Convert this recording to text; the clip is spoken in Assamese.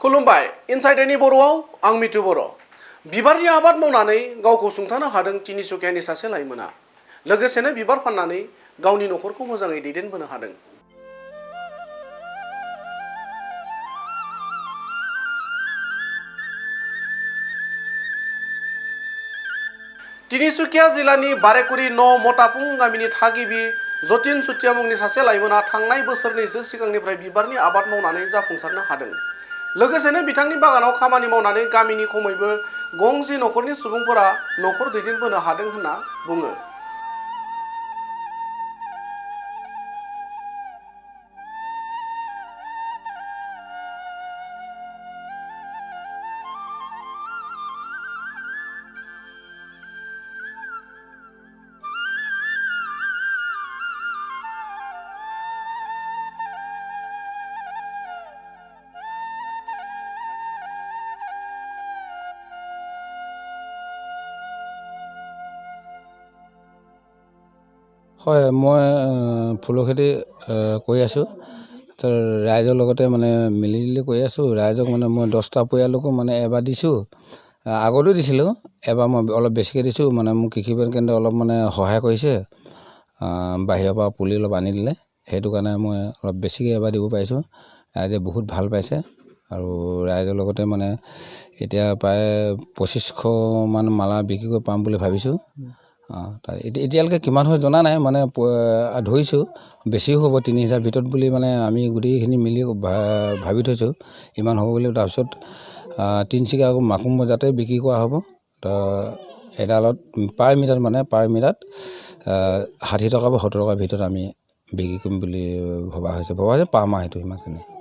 खुलुमबाय इनसाइड एनि बर'आव आं मिथु बर'। बिबारनि आबाद मावनानै गावखौ सुंथानो हादों तिनिसुकियानि सासे लाइमोना। लोगोसेनो बिबार फाननानै गावनि नखरखौ मोजाङै दैदेनबोनो हादों। तिनिसुकिया जिल्लानि बारेकुरि न' मतापुं गामिनि थागिबि जतिन चुटिया मुंनि सासे लाइमोना थांनाय बोसोरनैसो सिगांनिफ्राय बिबारनि आबाद मावनानै जाफुंसारनो हादों। लोगोसेनो बिथांनि बागानाव खामानि मावनानै गामिनि खमैबो गंजि नखरनि सुबुंफोरा नखर दैदेनबोनो हादों होनना बुङो। হয় মই ফুলৰ খেতি কৰি আছোঁ ৰাইজৰ লগতে মানে মিলি কৰি আছোঁ ৰাইজক মানে মই 10টা পৰিয়ালকো মানে এবাৰ দিছোঁ আগতো দিছিলোঁ এবাৰ মই অলপ বেছিকৈ দিছোঁ মানে মোক কৃষি বিজ্ঞান কেন্দ্ৰ অলপ মানে সহায় কৰিছে বাহিৰৰ পৰা পুলি অলপ আনি দিলে সেইটো কাৰণে মই অলপ বেছিকৈ এবাৰ দিব পাৰিছোঁ ৰাইজে বহুত ভাল পাইছে আৰু ৰাইজৰ লগতে মানে এতিয়া প্ৰায় 2500 মান মালা বিক্ৰী কৰি পাম বুলি ভাবিছোঁ এতিয়ালৈকে কিমান হয় জনা নাই মানে ধৰিছোঁ বেছিও হ'ব 3000 ভিতৰত বুলি মানে আমি গোটেইখিনি মিলি ভাবি থৈছোঁ ইমান হ'ব বুলি তাৰপিছত তিনিচুকীয়া আকৌ মাকুম বজাৰতে বিক্ৰী কৰা হ'ব এডালত পাৰ মিটাৰত 60 টকা বা 70 টকাৰ ভিতৰত আমি বিক্ৰী কৰিম বুলি ভবা হৈছে পাম আৰু সেইটো ইমানখিনি